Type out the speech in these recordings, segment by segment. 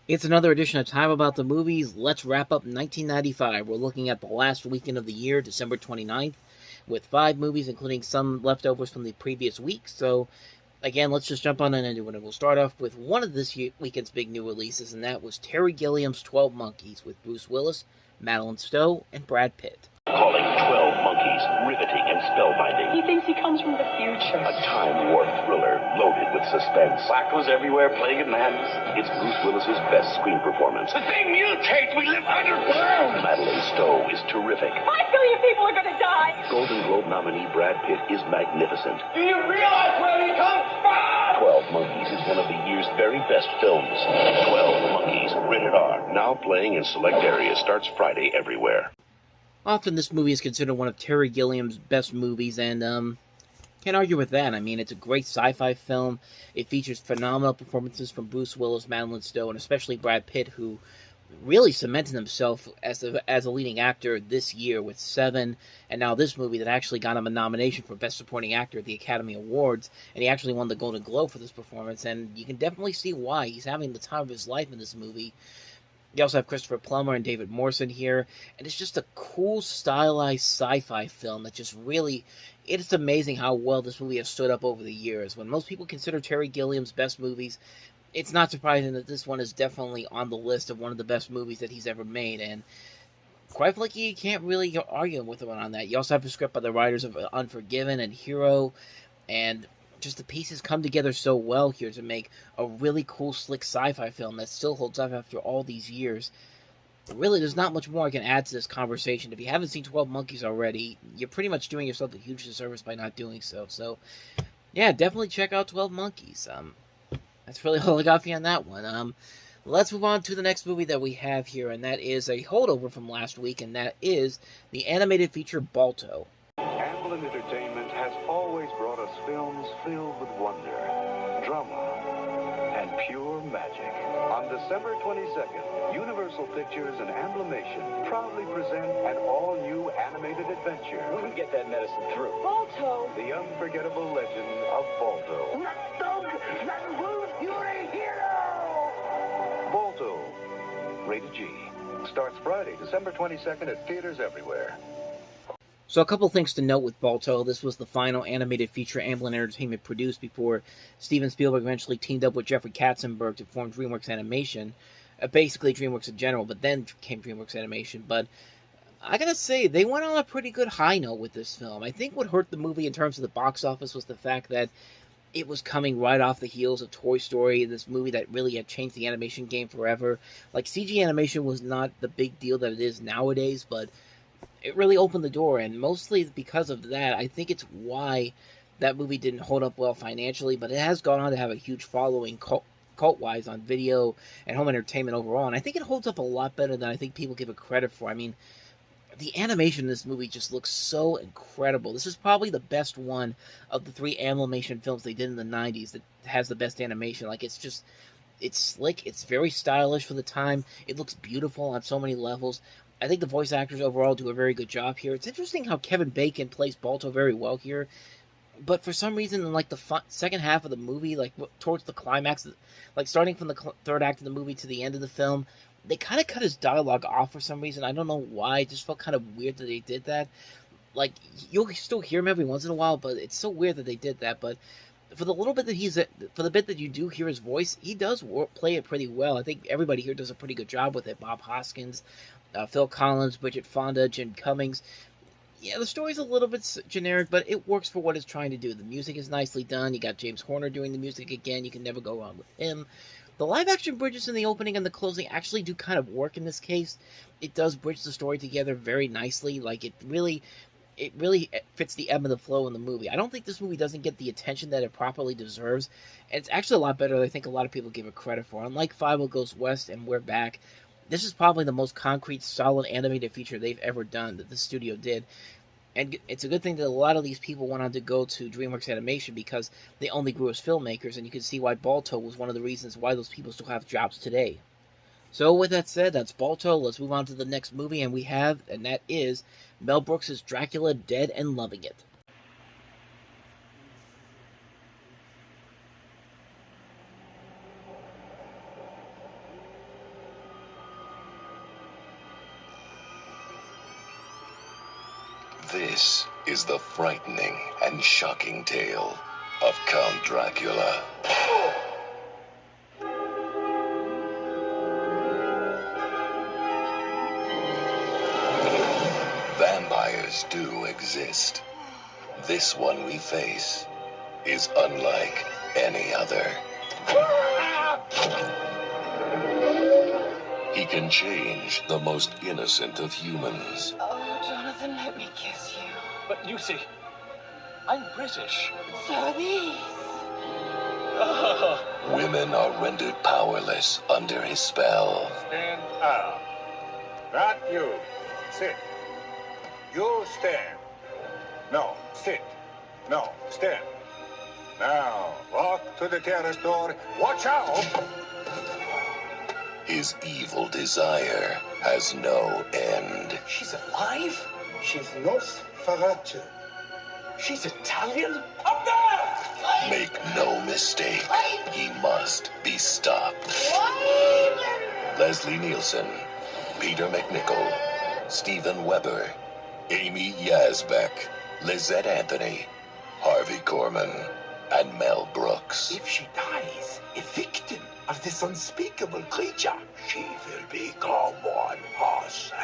It's another edition of Time About the Movies. Let's wrap up 1995. We're looking at the last weekend of the year, December 29th, with 5 movies, including some leftovers from the previous week. So, again, let's just jump on in and do it. We'll start off with one of this weekend's big new releases, and that was Terry Gilliam's 12 Monkeys with Bruce Willis, Madeline Stowe, and Brad Pitt. Calling 12 Monkeys riveting and spellbinding. He thinks he comes from the future. A time-warped thriller loaded with suspense. Wackos everywhere, plague and madness. It's Bruce Willis's best screen performance. The thing mutates. We live underground. Madeline Stowe is terrific. 5 billion people are going to die. Golden Globe nominee Brad Pitt is magnificent. Do you realize where he comes from? 12 Monkeys is one of the year's very best films. 12 Monkeys, rated R. Now playing in select areas. Starts Friday everywhere. Often this movie is considered one of Terry Gilliam's best movies, and can't argue with that. I mean, it's a great sci-fi film. It features phenomenal performances from Bruce Willis, Madeline Stowe, and especially Brad Pitt, who really cemented himself as a leading actor this year with Seven, and now this movie that actually got him a nomination for Best Supporting Actor at the Academy Awards, and he actually won the Golden Globe for this performance, and you can definitely see why. He's having the time of his life in this movie. You also have Christopher Plummer and David Morrison here, and it's just a cool, stylized sci-fi film that just really... It's amazing how well this movie has stood up over the years. When most people consider Terry Gilliam's best movies, it's not surprising that this one is definitely on the list of one of the best movies that he's ever made, and quite frankly, you can't really argue with him on that. You also have a script by the writers of Unforgiven and Hero, and just the pieces come together so well here to make a really cool, slick sci-fi film that still holds up after all these years. Really, there's not much more I can add to this conversation. If you haven't seen 12 Monkeys already, you're pretty much doing yourself a huge disservice by not doing so. So, yeah, definitely check out 12 Monkeys. That's really all I got for you on that one. Let's move on to the next movie that we have here, and that is a holdover from last week, and that is the animated feature Balto. Amblin Entertainment has always brought us films filled with wonder, drama, and pure magic. On December 22nd, Universal Pictures and Amblimation proudly present an all-new animated adventure. We can get that medicine through. Balto. The unforgettable legend of Balto. You're a hero! Balto, rated G. Starts Friday, December 22nd at theaters everywhere. So a couple things to note with Balto. This was the final animated feature Amblin Entertainment produced before Steven Spielberg eventually teamed up with Jeffrey Katzenberg to form DreamWorks Animation. Basically DreamWorks in general, but then came DreamWorks Animation. But I gotta say, they went on a pretty good high note with this film. I think what hurt the movie in terms of the box office was the fact that it was coming right off the heels of Toy Story, this movie that really had changed the animation game forever. Like, CG animation was not the big deal that it is nowadays, but it really opened the door, and mostly because of that, I think it's why that movie didn't hold up well financially, but it has gone on to have a huge following cult-wise on video and home entertainment overall, and I think it holds up a lot better than I think people give it credit for. I mean, the animation in this movie just looks so incredible. This is probably the best one of the 3 animation films they did in the 90s that has the best animation. Like, it's slick, it's very stylish for the time, it looks beautiful on so many levels. I think the voice actors overall do a very good job here. It's interesting how Kevin Bacon plays Balto very well here, but for some reason, in like the second half of the movie, like towards the climax, like starting from the third act of the movie to the end of the film, they kind of cut his dialogue off for some reason. I don't know why. It just felt kind of weird that they did that. Like, you'll still hear him every once in a while, but it's so weird that they did that. But for the little bit that for the bit that you do hear his voice, he does play it pretty well. I think everybody here does a pretty good job with it. Bob Hoskins, Phil Collins, Bridget Fonda, Jim Cummings. Yeah, the story's a little bit generic, but it works for what it's trying to do. The music is nicely done. You got James Horner doing the music again. You can never go wrong with him. The live-action bridges in the opening and the closing actually do kind of work in this case. It does bridge the story together very nicely. Like, it really fits the ebb and the flow in the movie. I don't think this movie doesn't get the attention that it properly deserves. And it's actually a lot better than I think a lot of people give it credit for. Unlike Five Goes West and We're Back, this is probably the most concrete, solid animated feature they've ever done, that the studio did. And it's a good thing that a lot of these people went on to go to DreamWorks Animation because they only grew as filmmakers, and you can see why Balto was one of the reasons why those people still have jobs today. So with that said, that's Balto. Let's move on to the next movie, and that is Mel Brooks' Dracula, Dead and Loving It. This is the frightening and shocking tale of Count Dracula. Vampires do exist. This one we face is unlike any other. He can change the most innocent of humans. Oh, Jonathan, let me kiss you. But you see, I'm British. So are these. Women are rendered powerless under his spell. Stand up. Not you. Sit. You stand. No, sit. No, stand. Now, walk to the terrace door. Watch out! His evil desire has no end. She's alive? She's Nosferatu. She's Italian? Up there! Make no mistake, he must be stopped. Leslie Nielsen, Peter McNichol, Stephen Weber, Amy Yazbek, Lizette Anthony, Harvey Korman, and Mel Brooks. If she dies, a victim of this unspeakable creature, she will become one herself.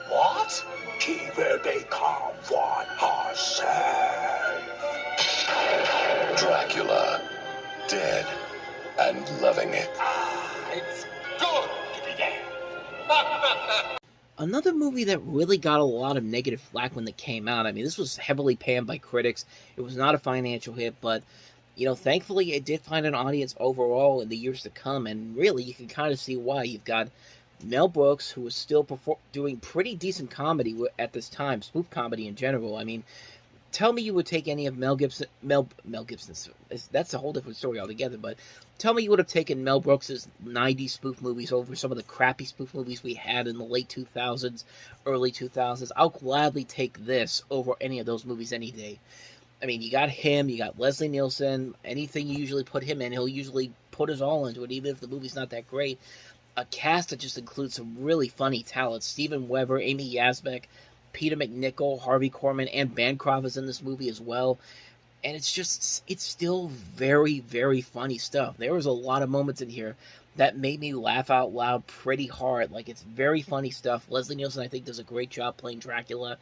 What? She will become one herself. Dracula, dead and loving it. It's good to be dead. Another movie that really got a lot of negative flack when it came out. I mean, this was heavily panned by critics. It was not a financial hit, but, you know, thankfully it did find an audience overall in the years to come, and really, you can kind of see why. You've got Mel Brooks, who was still doing pretty decent comedy at this time, spoof comedy in general. I mean, tell me you would take any of Mel Gibson's, that's a whole different story altogether, but tell me you would have taken Mel Brooks' 90s spoof movies over some of the crappy spoof movies we had in the late 2000s, early 2000s. I'll gladly take this over any of those movies any day. I mean, you got him, you got Leslie Nielsen, anything you usually put him in, he'll usually put his all into it, even if the movie's not that great. A cast that just includes some really funny talent. Steven Weber, Amy Yazbek, Peter McNichol, Harvey Korman, and Bancroft is in this movie as well. And it's still very, very funny stuff. There was a lot of moments in here that made me laugh out loud pretty hard. Like, it's very funny stuff. Leslie Nielsen, I think, does a great job playing Dracula.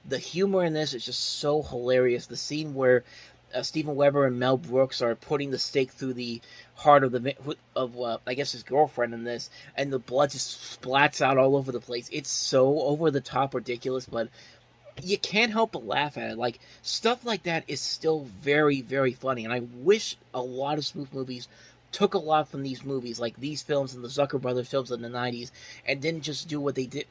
The humor in this is just so hilarious. The scene where Steven Weber and Mel Brooks are putting the stake through the heart of I guess his girlfriend in this, and the blood just splats out all over the place. It's so over the top ridiculous, but you can't help but laugh at it. Like, stuff like that is still very, very funny, and I wish a lot of spoof movies took a lot from these movies, like these films and the Zucker Brothers films in the 90s, and didn't just do what they did,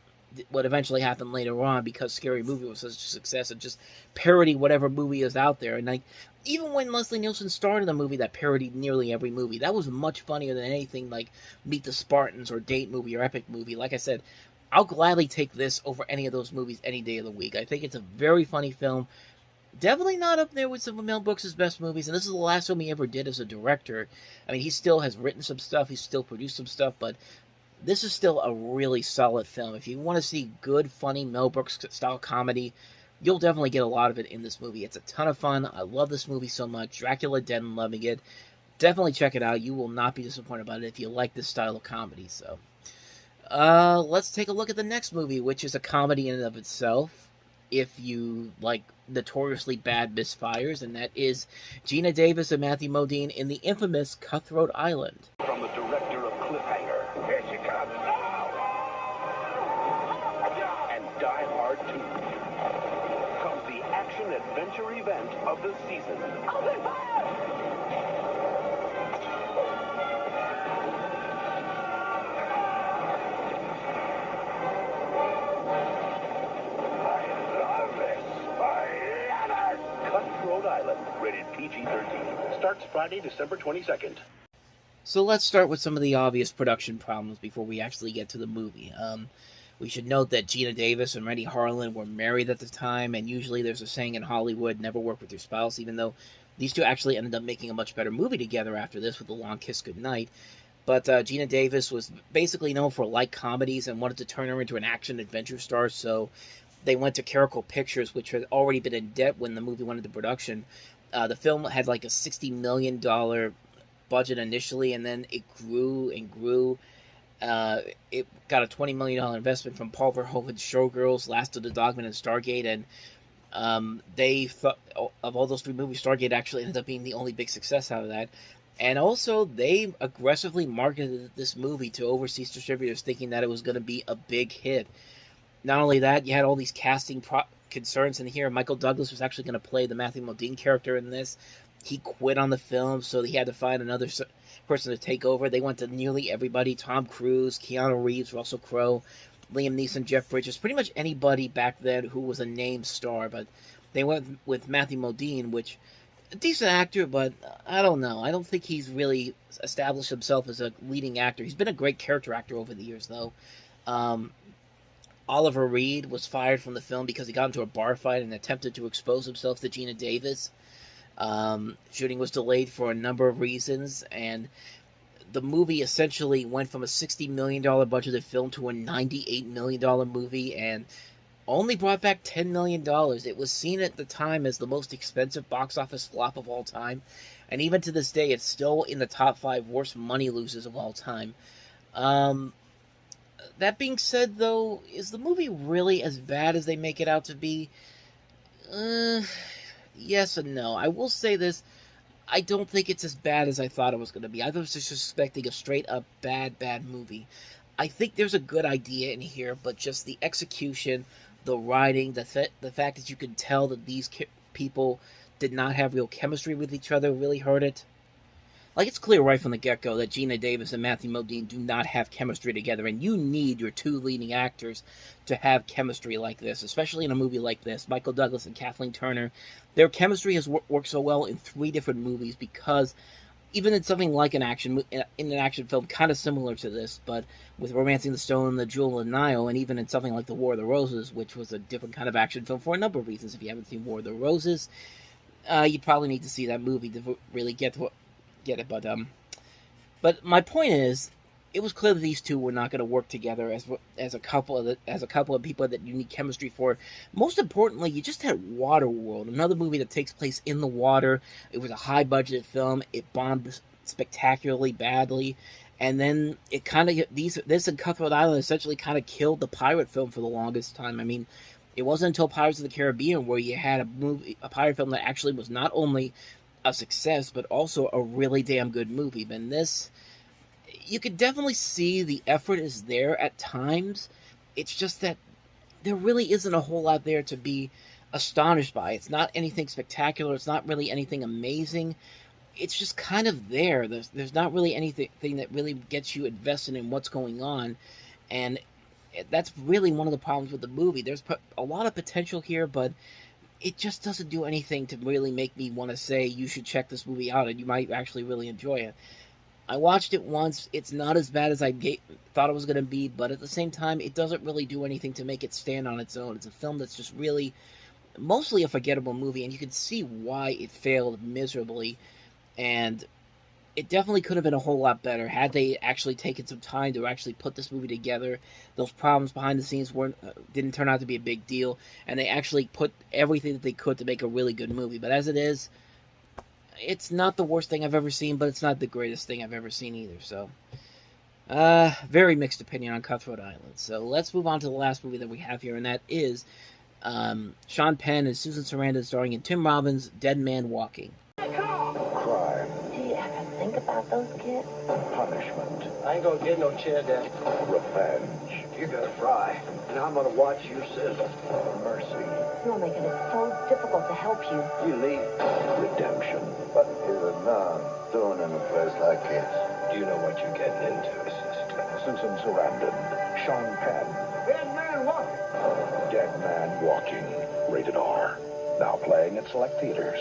what eventually happened later on, because Scary Movie was such a success, and just parody whatever movie is out there. And like, even when Leslie Nielsen starred in a movie that parodied nearly every movie, that was much funnier than anything like Meet the Spartans or Date Movie or Epic Movie. Like I said, I'll gladly take this over any of those movies any day of the week. I think it's a very funny film. Definitely not up there with some of Mel Brooks' best movies, and this is the last film he ever did as a director. I mean, he still has written some stuff, he's still produced some stuff, but this is still a really solid film. If you want to see good, funny Mel Brooks-style comedy, you'll definitely get a lot of it in this movie. It's a ton of fun. I love this movie so much. Dracula, dead and loving it. Definitely check it out. You will not be disappointed about it if you like this style of comedy. So, let's take a look at the next movie, which is a comedy in and of itself, if you like notoriously bad misfires, and that is Gina Davis and Matthew Modine in the infamous Cuthroat Island. From the director of Cliffhanger, Here she comes now! and Die Hard 2 comes the action-adventure event of the season. Open fire! Cuthroat Island, rated PG-13. Starts Friday, December 22nd. So let's start with some of the obvious production problems before we actually get to the movie. We should note that Gina Davis and Rennie Harlan were married at the time, and usually there's a saying in Hollywood, never work with your spouse, even though these two actually ended up making a much better movie together after this with The Long Kiss Goodnight. But Gina Davis was basically known for light comedies and wanted to turn her into an action-adventure star, so they went to Carolco Pictures, which had already been in debt when the movie went into production. The film had like a $60 million budget initially, and then it grew and grew. It got a $20 million investment from Paul Verhoeven's Showgirls, Last of the Dogman, and Stargate, and they thought, of all those three movies, Stargate actually ended up being the only big success out of that. And also, they aggressively marketed this movie to overseas distributors, thinking that it was going to be a big hit. Not only that, you had all these casting concerns in here. Michael Douglas was actually going to play the Matthew Modine character in this. He quit on the film, so he had to find another person to take over. They went to nearly everybody: Tom Cruise, Keanu Reeves, Russell Crowe, Liam Neeson, Jeff Bridges, pretty much anybody back then who was a name star. But they went with Matthew Modine, which, a decent actor, but I don't know. I don't think he's really established himself as a leading actor. He's been a great character actor over the years, though. Oliver Reed was fired from the film because he got into a bar fight and attempted to expose himself to Gina Davis. Shooting was delayed for a number of reasons, and the movie essentially went from a $60 million budgeted film to a $98 million movie, and only brought back $10 million. It was seen at the time as the most expensive box office flop of all time, and even to this day, it's still in the top 5 worst money losers of all time. That being said, though, is the movie really as bad as they make it out to be? Yes and no. I will say this: I don't think it's as bad as I thought it was going to be. I was just expecting a straight-up bad movie. I think there's a good idea in here, but just the execution, the writing, the fact that you can tell that these people did not have real chemistry with each other really hurt it. Like, it's clear right from the get-go that Gina Davis and Matthew Modine do not have chemistry together, and you need your two leading actors to have chemistry like this, especially in a movie like this. Michael Douglas and Kathleen Turner, their chemistry has worked so well in 3 different movies, because even in something like in an action film kind of similar to this, but with Romancing the Stone and The Jewel and the Nile, and even in something like The War of the Roses, which was a different kind of action film for a number of reasons. If you haven't seen War of the Roses, you'd probably need to see that movie to really get it. But my point is, it was clear that these two were not going to work together as a couple of people that you need chemistry for. Most importantly, you just had Waterworld, another movie that takes place in the water. It was a high budget film. It bombed spectacularly badly, and then it kind of this and Cuthroat Island essentially kind of killed the pirate film for the longest time. I mean, it wasn't until Pirates of the Caribbean where you had a pirate film that actually was not only a success, but also a really damn good movie. But in this, you could definitely see the effort is there at times. It's just that there really isn't a whole lot there to be astonished by. It's not anything spectacular. It's not really anything amazing. It's just kind of there. There's not really anything that really gets you invested in what's going on. And that's really one of the problems with the movie. There's a lot of potential here, but it just doesn't do anything to really make me want to say you should check this movie out and you might actually really enjoy it. I watched it once. It's not as bad as I thought it was going to be, but at the same time, it doesn't really do anything to make it stand on its own. It's a film that's just really mostly a forgettable movie, and you can see why it failed miserably. And it definitely could have been a whole lot better had they actually taken some time to actually put this movie together. Those problems behind the scenes didn't turn out to be a big deal, and they actually put everything that they could to make a really good movie. But as it is, it's not the worst thing I've ever seen, but it's not the greatest thing I've ever seen either. So, very mixed opinion on Cuthroat Island. So let's move on to the last movie that we have here, and that is Sean Penn and Susan Sarandon starring in Tim Robbins' Dead Man Walking. Crime. Do you ever think about those kids? Punishment. I ain't gonna get no chair, Dad. Revenge. You gotta fry, and I'm gonna watch you sizzle. Mercy. You're making it so difficult to help you. You leave. Redemption. What is a nun doing in a place like this? You know what you're getting into, sister. Susan Sarandon. Sean Penn. Dead man walking. Dead Man Walking. Rated R. Now playing at select theaters.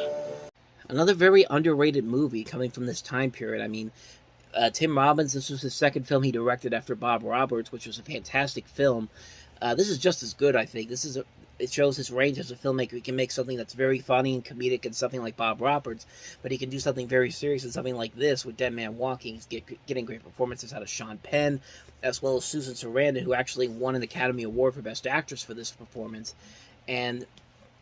Another very underrated movie coming from this time period. I mean, Tim Robbins, this was his second film he directed after Bob Roberts, which was a fantastic film. This is just as good, I think. This is it shows his range as a filmmaker. He can make something that's very funny and comedic and something like Bob Roberts, but he can do something very serious and something like this with Dead Man Walking. He's getting great performances out of Sean Penn, as well as Susan Sarandon, who actually won an Academy Award for Best Actress for this performance. And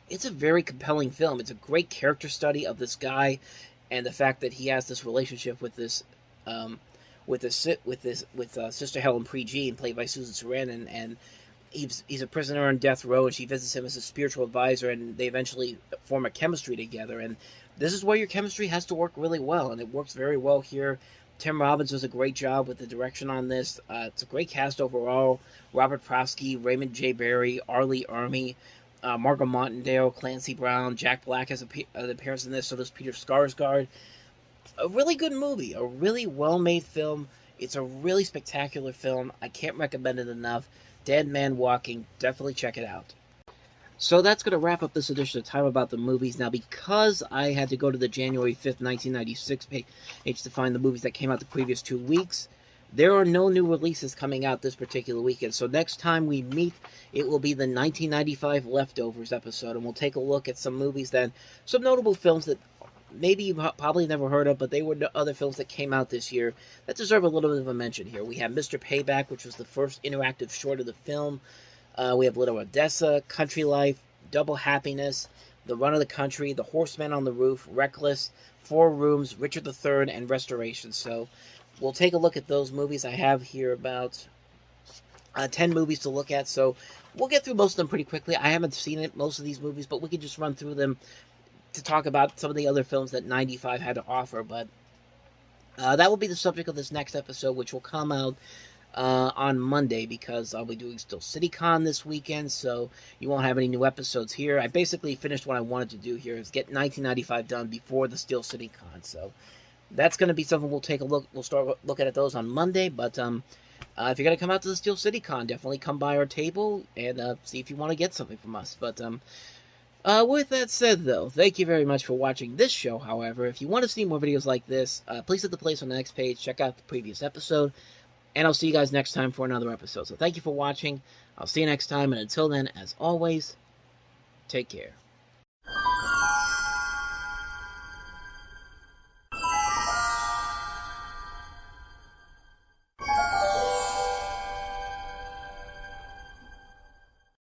it's a very compelling film. It's a great character study of this guy, and the fact that he has this relationship with this, Sister Helen Prejean, played by Susan Sarandon, and he's a prisoner on death row, and she visits him as a spiritual advisor, and they eventually form a chemistry together. And this is where your chemistry has to work really well, and it works very well here. Tim Robbins does a great job with the direction on this. It's a great cast overall. Robert Prosky, Raymond J. Barry, Arlie Ermey, Margot Martindale, Clancy Brown, Jack Black has an appearance in this, so does Peter Skarsgård. A really good movie, a really well-made film. It's a really spectacular film. I can't recommend it enough. Dead Man Walking, definitely check it out. So that's going to wrap up this edition of Time About the Movies. Now, because I had to go to the January 5th, 1996 page to find the movies that came out the previous 2 weeks, there are no new releases coming out this particular weekend. So next time we meet, it will be the 1995 Leftovers episode, and we'll take a look at some movies some notable films that maybe you've probably never heard of, but they were other films that came out this year that deserve a little bit of a mention here. We have Mr. Payback, which was the first interactive short of the film. We have Little Odessa, Country Life, Double Happiness, The Run of the Country, The Horseman on the Roof, Reckless, Four Rooms, Richard III, and Restoration. So we'll take a look at those movies. I have here about 10 movies to look at, so we'll get through most of them pretty quickly. I haven't seen most of these movies, but we can just run through them to talk about some of the other films that 95 had to offer. But that will be the subject of this next episode, which will come out on Monday, because I'll be doing Still CityCon this weekend, so you won't have any new episodes here. I basically finished what I wanted to do here, is get 1995 done before the Still CityCon, so that's going to be something we'll take a look. We'll start looking at those on Monday, but if you're going to come out to the Still CityCon, definitely come by our table and see if you want to get something from us. But with that said, though, thank you very much for watching this show. However, if you want to see more videos like this, please hit the place on the next page, check out the previous episode, and I'll see you guys next time for another episode. So thank you for watching. I'll see you next time, and until then, as always, take care.